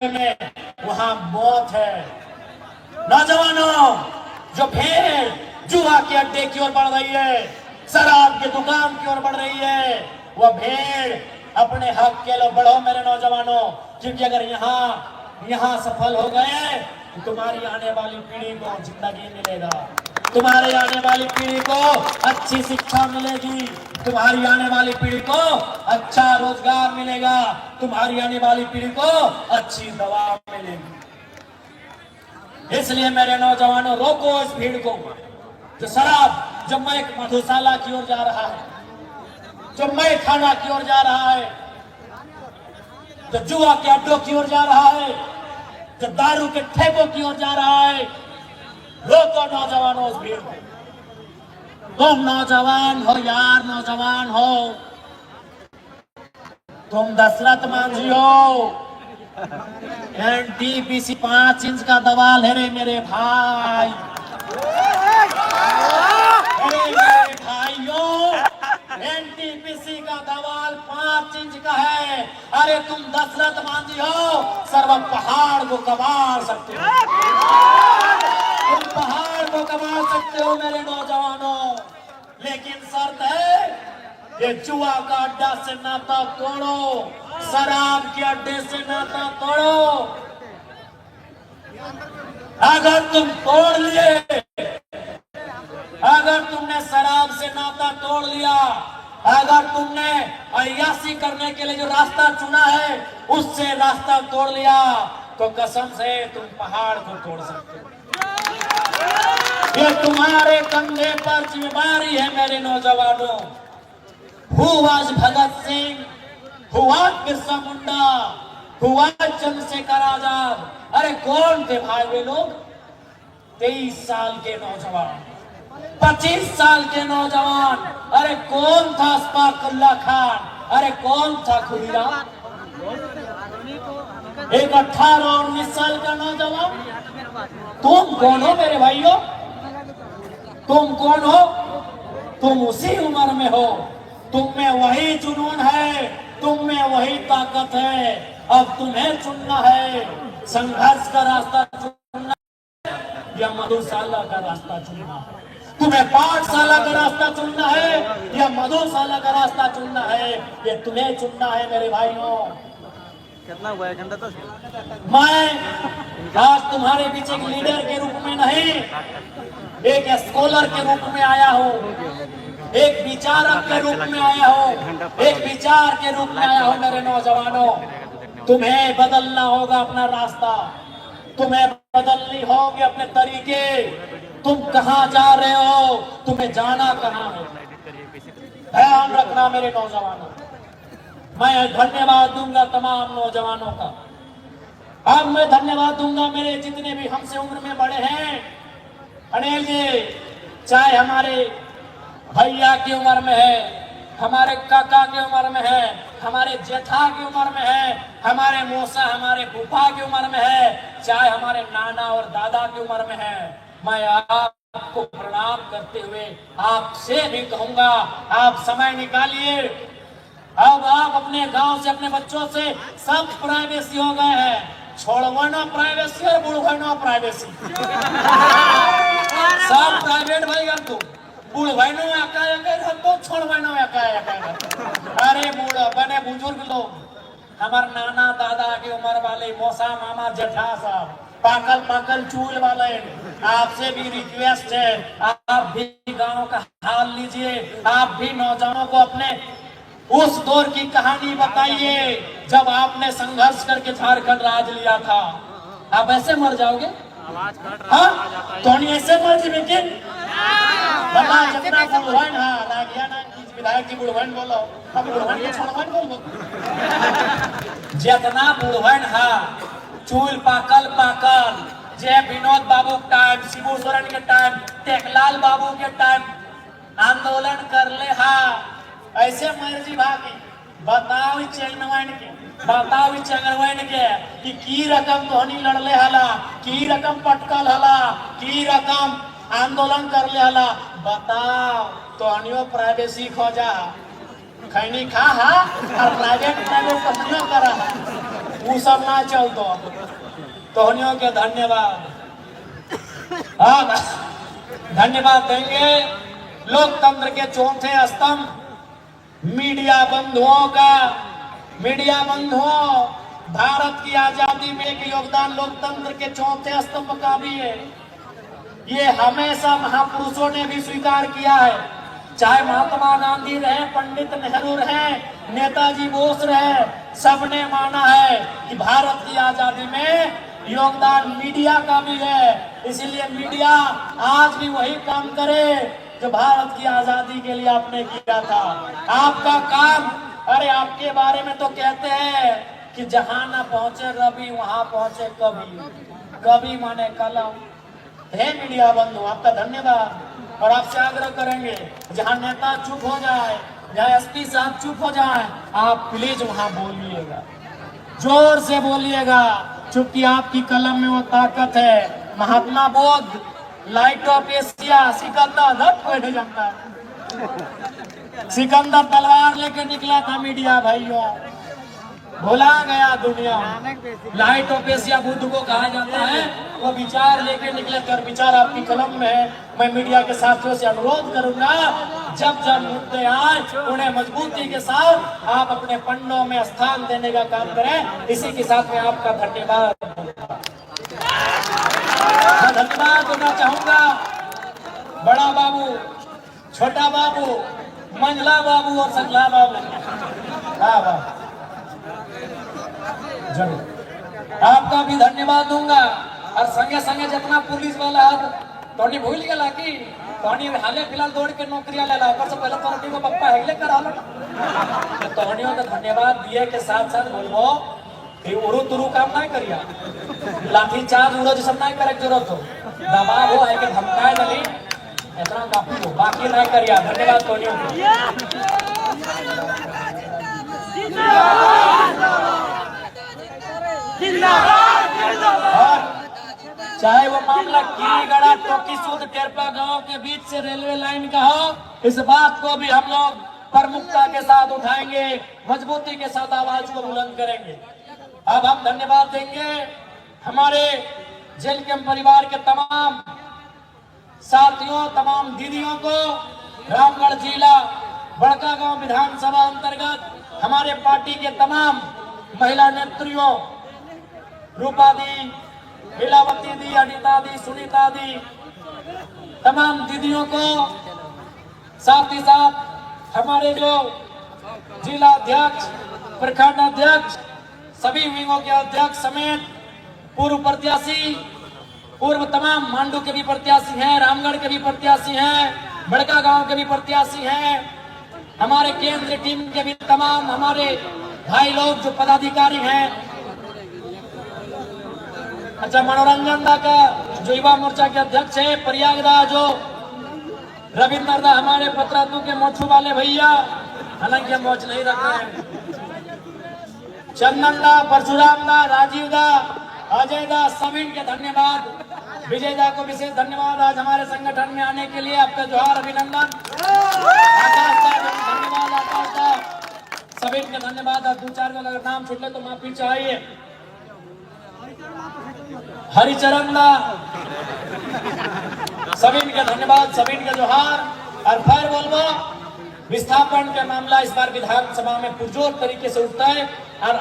में वहां मौत है। नौजवानों, जो भेड़ जुआ के अड्डे की ओर बढ़ रही है, शराब की दुकान की ओर बढ़ रही है, वह भेड़ अपने हक के लिए बढ़ो मेरे नौजवानों, क्योंकि अगर यहाँ सफल हो गए तो तुम्हारी आने वाली पीढ़ी को जिंदगी मिलेगा, तुम्हारी आने वाली पीढ़ी को अच्छी शिक्षा मिलेगी, तुम्हारी आने वाली पीढ़ी को अच्छा रोजगार मिलेगा, तुम्हारी आने वाली पीढ़ी को अच्छी दवा मिलेगी। इसलिए मेरे नौजवानों, रोको इस भीड़ को। जो शराब, जो मैं मधुशाला की ओर जा रहा है, जो मैं खाना की ओर जा रहा है, जो जुआ के अड्डों की ओर जा रहा है, जो दारू के ठेकों की ओर जा रहा है, रोको नौजवानों इस भीड़ को। तुम नौजवान हो यार, नौजवान हो, तुम दशरथ मांझी हो, एनटीपीसी 5 इंच का दवाल है रे मेरे भाई, अरे मेरे भाइयों, एनटीपीसी का दवाल 5 इंच का है। अरे तुम दशरथ मांझी हो, सर्व पहाड़ को कबाड़ सकते हो, तुम पहाड़ को कबाड़ सकते हो मेरे नौजवानों, लेकिन शर्त है ये जुआ का अड्डा से नाता तोड़ो, शराब के अड्डे से नाता तोड़ो। अगर तुम तोड़ लिए, अगर तुमने शराब से नाता तोड़ लिया, अगर तुमने अय्याशी करने के लिए जो रास्ता चुना है उससे रास्ता तोड़ लिया, तो कसम से तुम पहाड़ को तोड़ सकते हो। ये तुम्हारे कंधे पर जिम्मेदारी है मेरे नौजवानों। हुआ भगत सिंह, हुआ बिरसा मुंडा, हुआ चंद्रशेखर आजाद, अरे कौन थे भाई वे लोग? 23 साल के नौजवान, 25 साल के नौजवान, अरे कौन था अशफाक उल्लाह खान, अरे कौन था खुदीराम? एक 18-19 साल का नौजवान। तुम कौन हो मेरे भाइयों? तुम कौन हो? तुम उसी उम्र में हो, तुम में वही जुनून है, तुम में वही ताकत है। अब तुम्हें चुनना है, संघर्ष का रास्ता चुनना है या मधुशाला का रास्ता चुनना है। तुम्हें पाठशाला का रास्ता चुनना है या मधुशाला का रास्ता चुनना है, ये तुम्हें चुनना है मेरे भाइयों। कितना हुआ है घंटा? तो मैं आज तुम्हारे बीच एक लीडर के रूप में नहीं, एक स्कॉलर के रूप में आया हूँ, एक विचारक के रूप में आया हूँ, एक विचार के रूप में आया हूँ मेरे नौजवानों। तुम्हें बदलना होगा अपना रास्ता, तुम्हें बदलनी होगी अपने तरीके। तुम कहाँ जा रहे हो, तुम्हें जाना कहाँ है, ध्यान रखना मेरे नौजवानों। मैं धन्यवाद दूंगा तमाम नौजवानों का। अब मैं धन्यवाद दूंगा मेरे जितने भी हमसे उम्र में बड़े हैं। अनिल जी, चाहे हमारे भैया की उम्र में है, हमारे काका की उम्र में है, हमारे जेठा की उम्र में है, हमारे मौसा, हमारे फूफा की उम्र में है, चाहे हमारे नाना और दादा की उम्र में है, मैं आपको प्रणाम करते हुए आपसे भी कहूंगा, आप समय निकालिए। अब आप अपने गांव से, अपने बच्चों से सब प्राइवेसी हो गए हैं, छोड़वाना प्राइवेसी और बुढ़वाना प्राइवेसी सब प्राइवेट भाई कर तू बुढ़वानो तो छोड़वानो। अरे बूढ़ बने बुजुर्ग लोग, हमारे नाना दादा की उम्र वाले, मौसा मामा जेठा साहब, पाकल पाकल चूल वाले, आपसे भी रिक्वेस्ट है, आप भी गांव का हाल लीजिए, आप भी नौजवानों को अपने उस दौर की कहानी बताइए जब आपने संघर्ष करके झारखंड राज लिया था। आप ऐसे मर जाओगे? हाँ, तो ऐसे मर जी कि जितना बुढ़वन, हाँ लागिया ना विधायक जी बुढ़वन बोलो, अब बुढ़वन के छोड़वन बोलो, जितना बुढ़वन हा चूल पाकल पाकल, जय विनोद बाबू के टाइम, शिबू सोरेन के टाइम, टेकलाल बाबू के टाइम आंदोलन कर ले हा, ऐसे मर्जी भागी। बताओ चेंगनवाइन के, बताओ चेंगनवाइन के कि की रकम तोहनी लड़ले हला, की रकम पटकल हला, की रकम आंदोलन कर ले हला, बताओ तोहनियो प्राइवेसी खोजा, खैनी खा हा और प्राइवेट प्राइवेट कथना करा, वो सब ना चल तोहनियों के धन्यवाद। हाँ, धन्यवाद देंगे लोकतंत्र के चौथे स्तंभ मीडिया बंधुओं का। मीडिया बंधुओं, भारत की आजादी में एक योगदान लोकतंत्र के चौथे स्तंभ का भी है। ये हमेशा महापुरुषों ने भी स्वीकार किया है, चाहे महात्मा गांधी रहे, पंडित नेहरू रहे, नेताजी बोस रहे, सबने माना है कि भारत की आजादी में योगदान मीडिया का भी है। इसीलिए मीडिया आज भी वही काम करे जो भारत की आजादी के लिए आपने किया था। आपका काम, अरे आपके बारे में तो कहते हैं कि जहां ना पहुंचे रवि वहां पहुंचे कवि। कवि माने कलम। हे मीडिया बंधु, आपका धन्यवाद। और आपसे आग्रह करेंगे, जहां नेता चुप हो जाए, जहां एसपी साहब चुप हो जाए, आप प्लीज वहां बोलिएगा, जोर से बोलिएगा, चूंकि आपकी कलम में वो ताकत है। Mahatma Buddha, light of Asia, Sikandar कोई नहीं जानता है। सिकंदर तलवार लेके निकला था मीडिया भाइयों, भुला गया दुनिया। लाइट ऑफ एशिया बुद्ध को कहा जाता है, वो विचार लेके निकले कर विचार आपकी कलम में है। मैं मीडिया के साथियों से अनुरोध करूंगा, जब जब मुद्दे आए उन्हें मजबूती के साथ आप अपने पन्नों में स्थान देने का काम करें। इसी के साथ में आपका धन्यवाद। मैं धन्यवाद देना चाहूंगा बड़ा बाबू, छोटा बाबू, मंझला बाबू और संगला बाबू। वाह, जरूर आपका भी धन्यवाद दूंगा। और संगे संगे जितना पुलिस वाला तोनी भूल गया कि तोनी हाले फिलहाल दौड़ के नौकरियां ले ला, से पहले तोनी को पप्पा हेले कर हालो ना। तोनियों का धन्यवाद दिए के साथ साथ बोलबो कि उरु तुरु काम नहीं करिया, लाठी चार्ज उरो जैसा नहीं करे जरूरत हो, दबाव हो, आके धमकाए नहीं, इतना काफी हो, बाकी नहीं करिया। धन्यवाद तोनियों को। चाहे वो मामला कीरीगढ़ा टोकी सूद टेरपा गांव के बीच से रेलवे लाइन का हो, इस बात को भी हम लोग प्रमुखता के साथ उठाएंगे, मजबूती के साथ आवाज को बुलंद करेंगे। अब हम धन्यवाद देंगे हमारे जेल के परिवार के तमाम साथियों, तमाम दीदियों को। रामगढ़ जिला बड़का गांव विधानसभा अंतर्गत हमारे पार्टी के तमाम महिला नेत्रियों, रूपा दी, लीलावती दी, अनिता दी, सुनीता दी, तमाम दीदियों को, साथ ही साथ हमारे जो जिला अध्यक्ष, प्रखंड अध्यक्ष, सभी विंगों के अध्यक्ष समेत पूर्व प्रत्याशी, पूर्व तमाम मांडू के भी प्रत्याशी हैं, रामगढ़ के भी प्रत्याशी हैं, बड़का गांव के भी प्रत्याशी हैं, हमारे केंद्रीय टीम के भी तमाम हमारे भाई लोग जो पदाधिकारी हैं। अच्छा, मनोरंजन दा का जो युवा मोर्चा के अध्यक्ष है, प्रयाग दा जो रविंद्र दा, हमारे पत्रातू के मोछू वाले भैया, हालांकि हम मोच नहीं रख रहे हैं, चंदन दा, परशुराम दा, राजीव दा, अजय दा, सभी के धन्यवाद। विजय दा को विशेष धन्यवाद आज हमारे संगठन में आने के लिए, आपका जोहार, अभिनंदन। आकाश दा, धन्यवाद आकाश दा, सभी के धन्यवाद। अब 2-4 का अगर नाम छूट ले तो माफी चाहिए। हरिचरण दा, सभी के धन्यवाद, सभी के जोहार। और फिर बोलबो, विस्थापन का मामला इस बार विधानसभा में पुरजोर तरीके से उठता है।